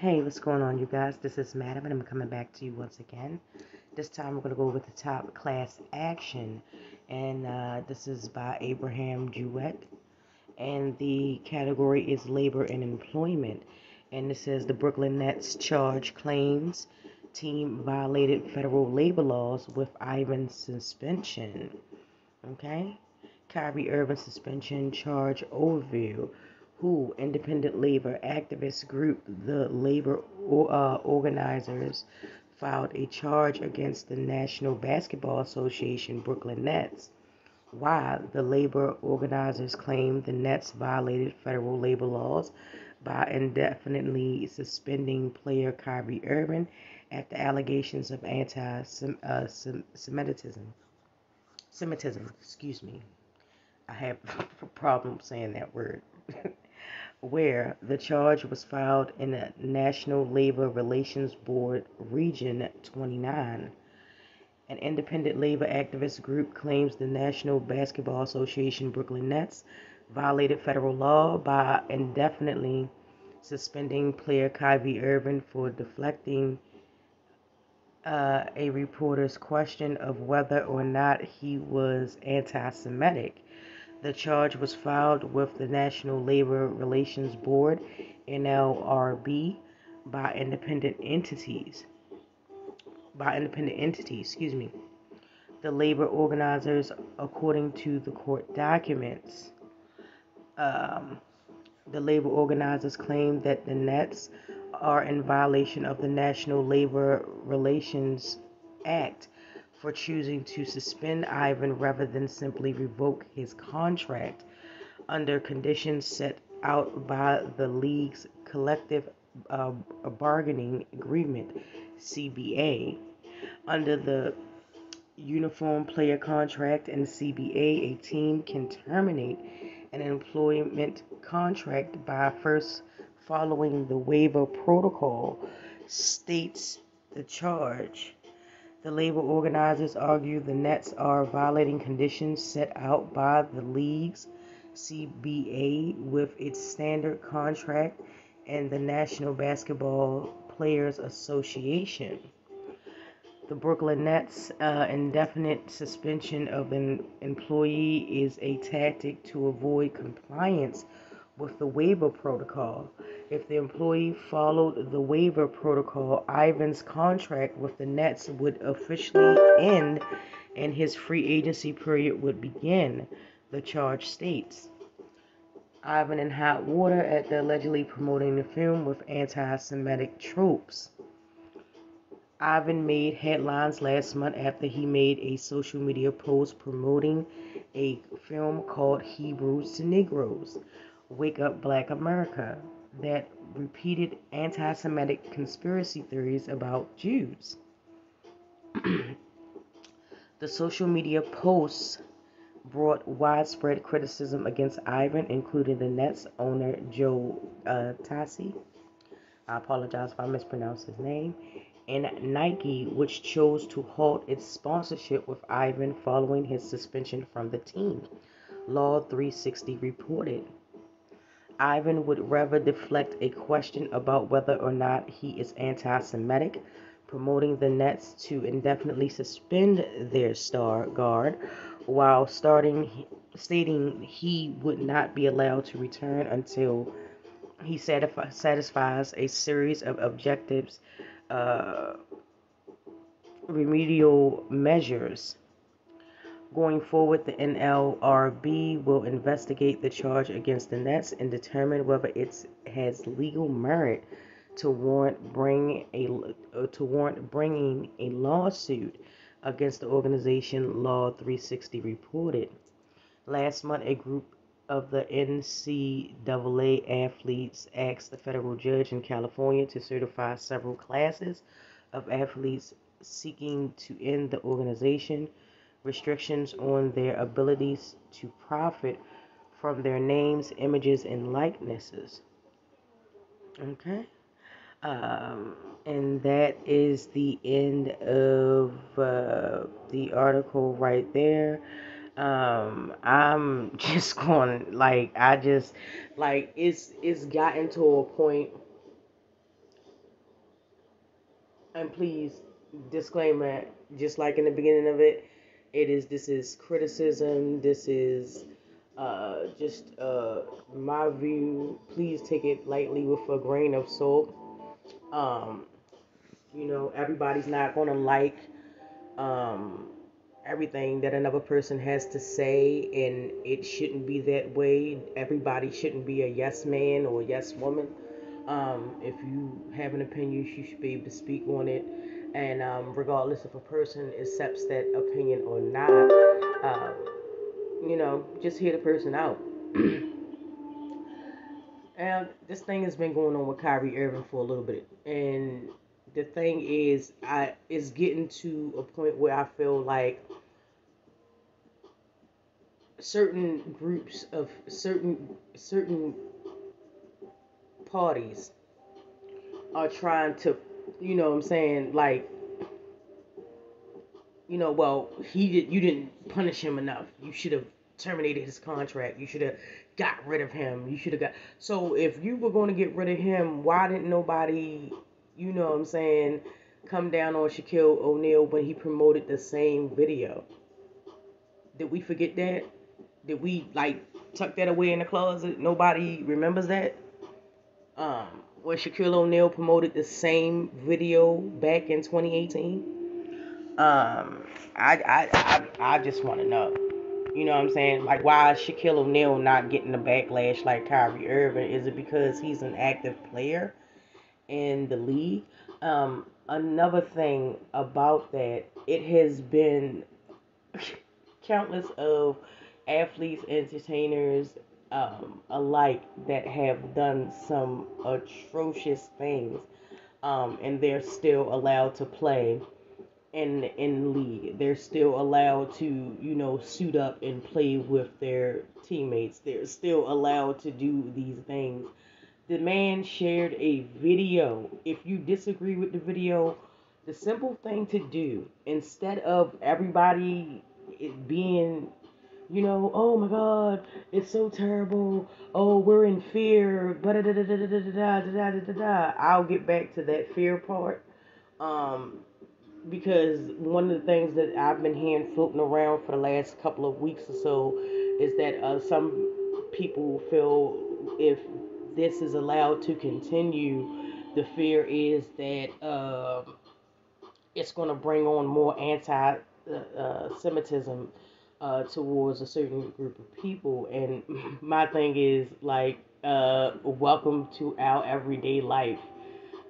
Hey, what's going on, you guys? This is Madam, and I'm coming back to you once again. This time, we're going to go with the top class action, and this is by Abraham Jewett, and the category is labor and employment. And it says the Brooklyn Nets charge claims team violated federal labor laws with Ivan suspension. Okay? Kyrie Irving suspension charge overview. Who independent labor activist group the labor organizers filed a charge against the National Basketball Association Brooklyn Nets. Why the labor organizers claim the Nets violated federal labor laws by indefinitely suspending player Kyrie Irving after allegations of anti-Semitism. Semitism, excuse me. I have a problem saying that word. Where the charge was filed in the National Labor Relations Board Region 29. An independent labor activist group claims the National Basketball Association Brooklyn Nets violated federal law by indefinitely suspending player Kyrie Irving for deflecting a reporter's question of whether or not he was anti Semitic. The charge was filed with the National Labor Relations Board (NLRB) by independent entities. Excuse me. The labor organizers, according to the court documents, um, the labor organizers claim that the Nets are in violation of the National Labor Relations Act for choosing to suspend Ivan rather than simply revoke his contract under conditions set out by the league's collective uh, bargaining agreement, CBA. Under the Uniform Player Contract and CBA, a team can terminate an employment contract by first following the waiver protocol, states the charge. The labor organizers argue the Nets are violating conditions set out by the league's CBA with its standard contract and the National Basketball Players Association. The Brooklyn Nets' indefinite suspension of an employee is a tactic to avoid compliance with the waiver protocol. If the employee followed the waiver protocol, Ivan's contract with the Nets would officially end and his free agency period would begin, the charge states. Ivan in hot water after allegedly promoting the film with anti-Semitic tropes. Ivan made headlines last month after he made a social media post promoting a film called Hebrews to Negroes, Wake Up Black America, that repeated anti-Semitic conspiracy theories about Jews. The social media posts brought widespread criticism against Ivan, including the Nets owner Joe Tassi. I apologize if I mispronounce his name, and Nike, which chose to halt its sponsorship with Ivan following his suspension from the team, Law 360 reported. Ivan would rather deflect a question about whether or not he is anti-Semitic, promoting the Nets to indefinitely suspend their star guard, while stating he would not be allowed to return until he satisfies a series of objectives, uh, remedial measures. Going forward, the NLRB will investigate the charge against the Nets and determine whether it has legal merit to warrant bringing a lawsuit against the organization, Law 360 reported. Last month, a group of the NCAA athletes asked the federal judge in California to certify several classes of athletes seeking to end the organization restrictions on their abilities to profit from their names, images, and likenesses. Okay. Um, and that is the end of the article right there. I'm just going like I just like it's gotten to a point And please, disclaimer, just like in the beginning of it, this is criticism. This is just my view. Please take it lightly with a grain of salt. Um, everybody's not gonna like um, everything that another person has to say, and it shouldn't be that way. Everybody shouldn't be a yes man or a yes woman. If you have an opinion, you should be able to speak on it, and regardless if a person accepts that opinion or not, um, just hear the person out. And this thing has been going on with Kyrie Irving for a little bit, and the thing is, it's getting to a point where I feel like certain groups of certain parties are trying to, what I'm saying, like, well, you didn't punish him enough. You should have terminated his contract. You should have got rid of him. You should have got. So if you were going to get rid of him, why didn't nobody, what I'm saying, come down on Shaquille O'Neal when he promoted the same video? Did we forget that? Did we like tuck that away in the closet? Nobody remembers that. When Shaquille O'Neal promoted the same video back in 2018. I just want to know. You know what I'm saying? Like, why is Shaquille O'Neal not getting the backlash like Kyrie Irving? Is it because he's an active player in the league? Another thing about that, it has been countless of athletes, entertainers, alike that have done some atrocious things, and they're still allowed to play in league. They're still allowed to, suit up and play with their teammates. They're still allowed to do these things. The man shared a video. If you disagree with the video, the simple thing to do, instead of everybody being, oh my God, it's so terrible. Oh, we're in fear. I'll get back to that fear part. Because one of the things that I've been hearing floating around for the last couple of weeks or so is that some people feel if this is allowed to continue, the fear is that it's going to bring on more anti-Semitism towards a certain group of people. And my thing is like, welcome to our everyday life.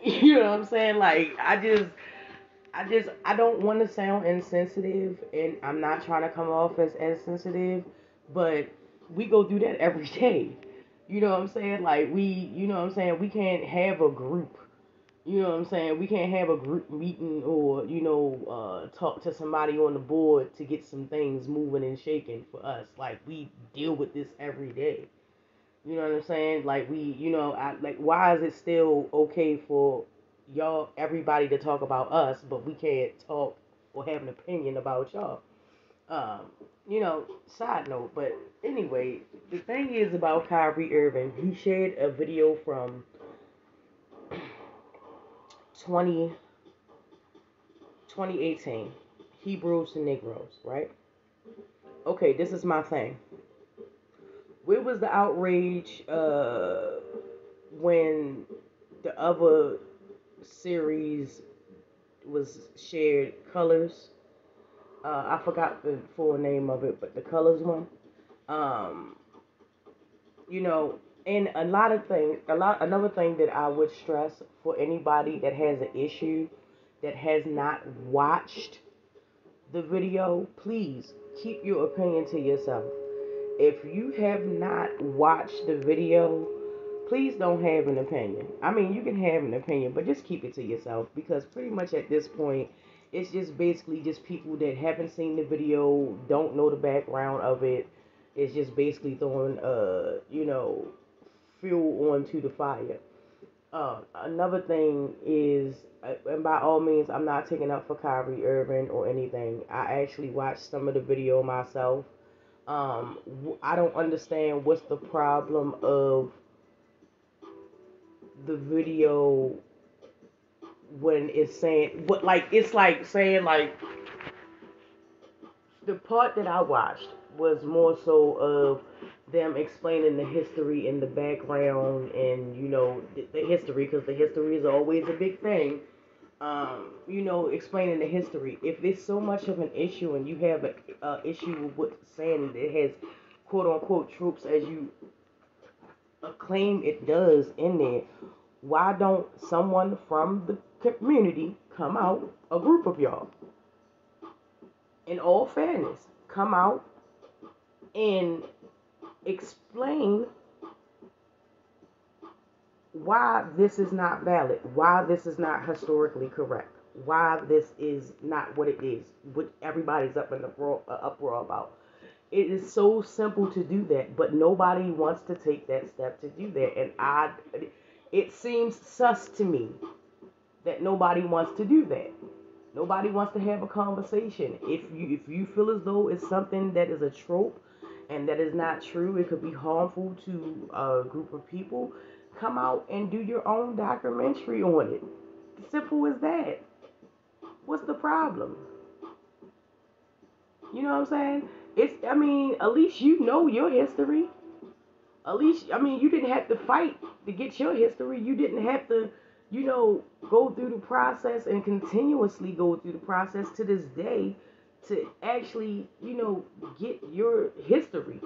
You know what I'm saying? Like, I don't want to sound insensitive, and I'm not trying to come off as insensitive, but we go through that every day. You know what I'm saying? Like, you know what I'm saying? We can't have a group. You know what I'm saying? We can't have a group meeting or, talk to somebody on the board to get some things moving and shaking for us. Like, we deal with this every day. You know what I'm saying? Like, why is it still okay for y'all, everybody to talk about us, but we can't talk or have an opinion about y'all? Um, Side note, but anyway, the thing is about Kyrie Irving, he shared a video from 20, 2018, Hebrews to Negroes, right? Okay, this is my thing. Where was the outrage when the other series was shared, Colors? I forgot the full name of it, but the Colors one. Um, you know, and another thing that I would stress for anybody that has an issue that has not watched the video, please keep your opinion to yourself. If you have not watched the video, please don't have an opinion. I mean, you can have an opinion, but just keep it to yourself, because pretty much at this point, it's just basically just people that haven't seen the video, don't know the background of it. It's just basically throwing, fuel onto the fire. Another thing is, and by all means, I'm not taking up for Kyrie Irving or anything. I actually watched some of the video myself. I don't understand what's the problem of the video when it's saying, but like it's like saying like the part that I watched was more so of them explaining the history and the background and the history, because the history is always a big thing. Explaining the history. If it's so much of an issue and you have a issue with what saying it has quote unquote troops as you claim it does in there, why don't someone from the community come out, a group of y'all, in all fairness, come out and explain why this is not valid, why this is not historically correct, why this is not what it is, what everybody's up in the uproar about. It is so simple to do that, but nobody wants to take that step to do that. And it seems sus to me that nobody wants to do that. Nobody wants to have a conversation. If you feel as though it's something that is a trope and that is not true, it could be harmful to a group of people, come out and do your own documentary on it. Simple as that. What's the problem? You know what I'm saying? At least you know your history. At least, you didn't have to fight to get your history. You didn't have to, go through the process and continuously go through the process to this day to actually, get your history.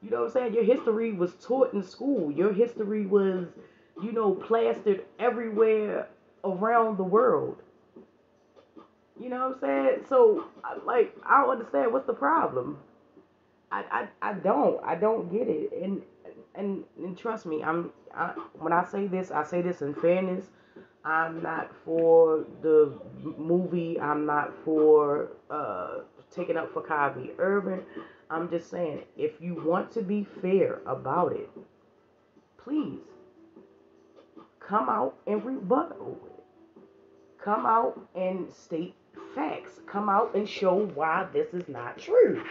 You know what I'm saying? Your history was taught in school. Your history was, plastered everywhere around the world. You know what I'm saying? So, I don't understand what's the problem. I don't get it. And trust me, when I say this in fairness. I'm not for the movie. I'm not for taking up for Kyrie Irving. I'm just saying, if you want to be fair about it, please come out and rebuttal it. Come out and state facts. Come out and show why this is not true.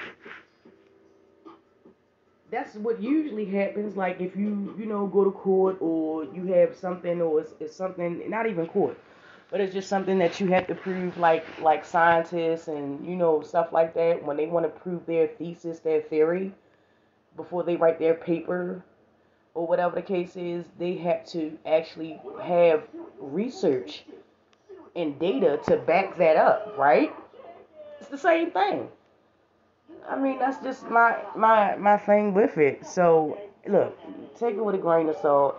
That's what usually happens. Like if you go to court, or you have something, or it's something, not even court, but it's just something that you have to prove, like scientists and stuff like that, when they want to prove their thesis, their theory, before they write their paper or whatever the case is, they have to actually have research and data to back that up, right? It's the same thing. That's just my thing with it. So look, take it with a grain of salt.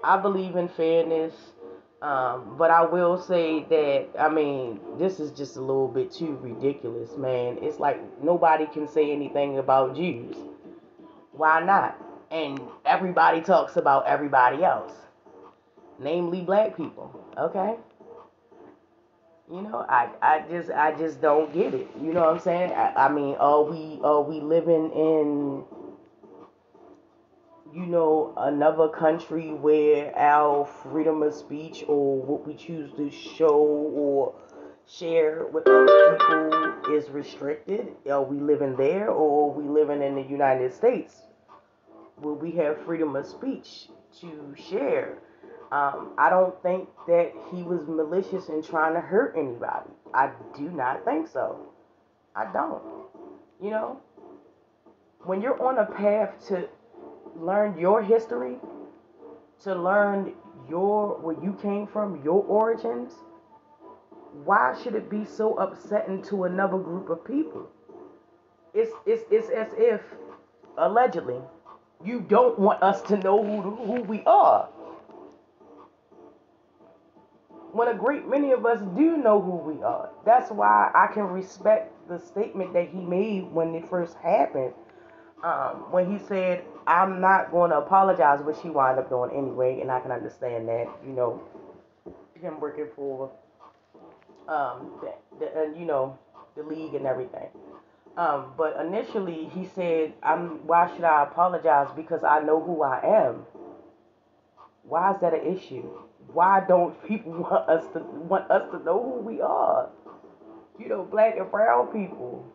I believe in fairness, but I will say that this is just a little bit too ridiculous, man. It's like nobody can say anything about Jews. Why not? And everybody talks about everybody else, namely black people. Okay. I just don't get it. You know what I'm saying? Are we living in, another country where our freedom of speech, or what we choose to show or share with other people, is restricted? Are we living there, or are we living in the United States where we have freedom of speech to share? I don't think that he was malicious in trying to hurt anybody. I do not think so. I don't. You know, when you're on a path to learn your history, to learn where you came from, your origins, why should it be so upsetting to another group of people? It's as if, allegedly, you don't want us to know who we are, when a great many of us do know who we are. That's why I can respect the statement that he made when it first happened, when he said, I'm not going to apologize, which he wound up doing anyway, and I can understand that, him working for the league and everything. But initially he said, why should I apologize? Because I know who I am. Why is that an issue? Why don't people want us to know who we are? Black and brown people.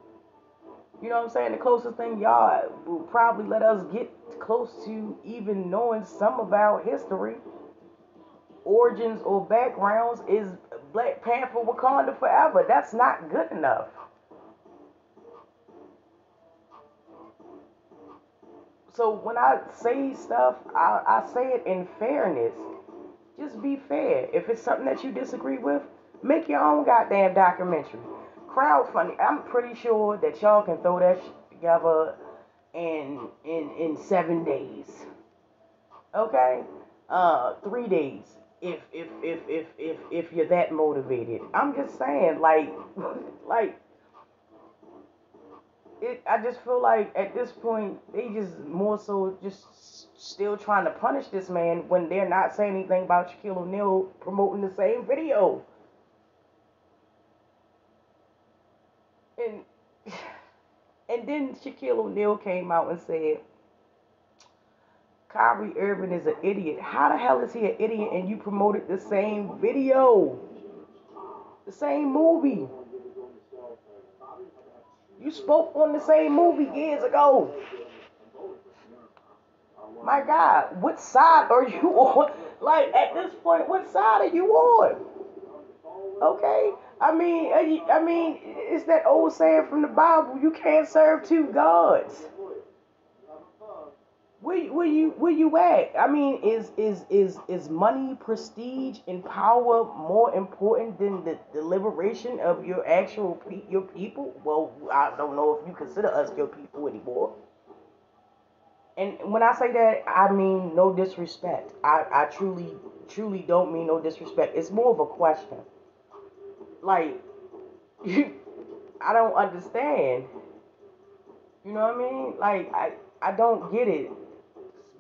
You know what I'm saying? The closest thing y'all will probably let us get close to even knowing some of our history origins or backgrounds is Black Panther Wakanda forever. That's not good enough. So when I say stuff, I say it in fairness. Just be fair. If it's something that you disagree with, make your own goddamn documentary. Crowdfunding. I'm pretty sure that y'all can throw that together in 7 days. Okay? 3 days. If you're that motivated. I'm just saying, like I just feel like at this point they just more so just still trying to punish this man when they're not saying anything about Shaquille O'Neal promoting the same video. And and then Shaquille O'Neal came out and said Kyrie Irving is an idiot. How the hell is he an idiot and you promoted the same video? The same movie. You spoke on the same movie years ago. My God, what side are you on? Like, at this point, what side are you on? Okay? I mean, it's that old saying from the Bible, you can't serve two gods. Where you at? I mean, is money, prestige, and power more important than the liberation of your actual your people? Well, I don't know if you consider us your people anymore. And when I say that, I mean no disrespect. I truly don't mean no disrespect. It's more of a question. Like, I don't understand. You know what I mean? Like, I don't get it.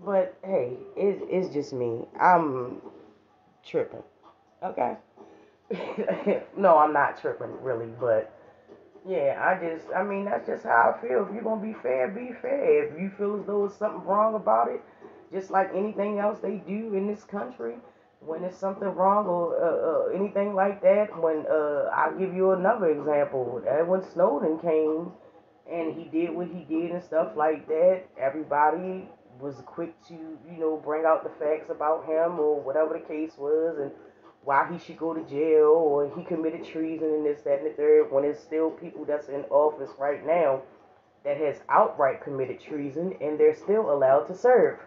But hey, it's just me. I'm tripping. Okay? No, I'm not tripping really, but yeah, I mean, that's just how I feel. If you're gonna be fair, be fair. If you feel as though there's something wrong about it, just like anything else they do in this country, when there's something wrong or anything like that, when I'll give you another example. When Snowden came and he did what he did and stuff like that, everybody was quick to, bring out the facts about him or whatever the case was, and why he should go to jail or he committed treason and this, that, and the third, when there's still people that's in office right now that has outright committed treason and they're still allowed to serve.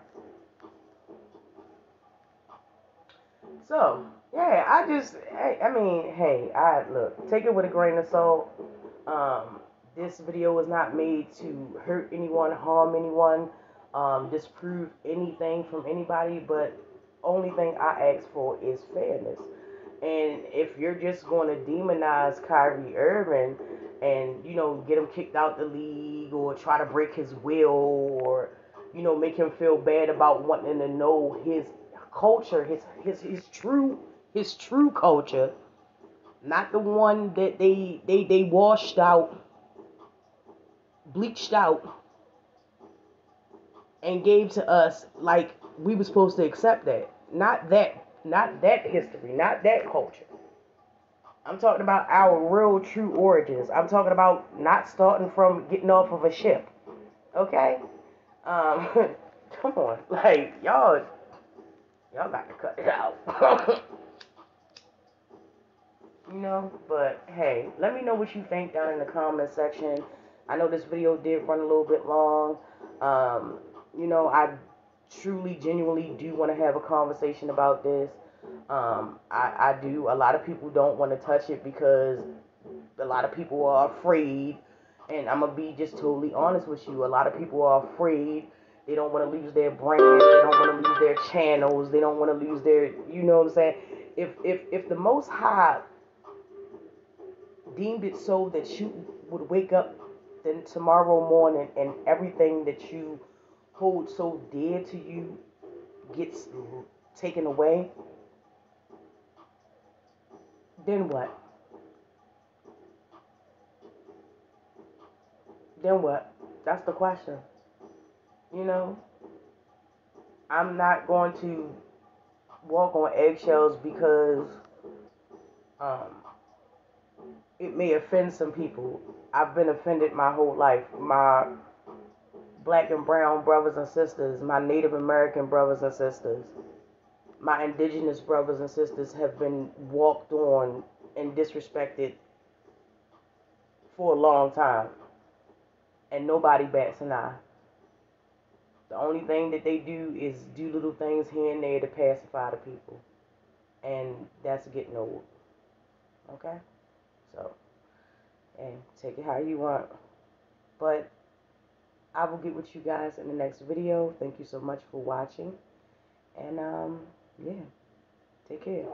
So, yeah, I look, take it with a grain of salt. This video was not made to hurt anyone, harm anyone, disprove anything from anybody, but only thing I ask for is fairness. And if you're just going to demonize Kyrie Irving and, get him kicked out the league or try to break his will or, make him feel bad about wanting to know his culture, his true culture, not the one that they washed out, bleached out, and gave to us like we were supposed to accept that. Not that history, not that culture. I'm talking about our real true origins. I'm talking about not starting from getting off of a ship. Okay? Um Come on. Like y'all got to cut it out. But hey, let me know what you think down in the comment section. I know this video did run a little bit long. I truly, genuinely do want to have a conversation about this. I do. A lot of people don't want to touch it because a lot of people are afraid. And I'm going to be just totally honest with you. A lot of people are afraid. They don't want to lose their brand. They don't want to lose their channels. They don't want to lose their, you know what I'm saying? If the Most High deemed it so that you would wake up then tomorrow morning and everything that you hold so dear to you gets taken away, then what? Then what? That's the question. I'm not going to walk on eggshells because um, it may offend some people. I've been offended my whole life. My black and brown brothers and sisters, my Native American brothers and sisters, my indigenous brothers and sisters have been walked on and disrespected for a long time, and nobody bats an eye. The only thing that they do is do little things here and there to pacify the people, and that's getting old. Okay, so, and take it how you want, but I will get with you guys in the next video. Thank you so much for watching, and yeah, take care.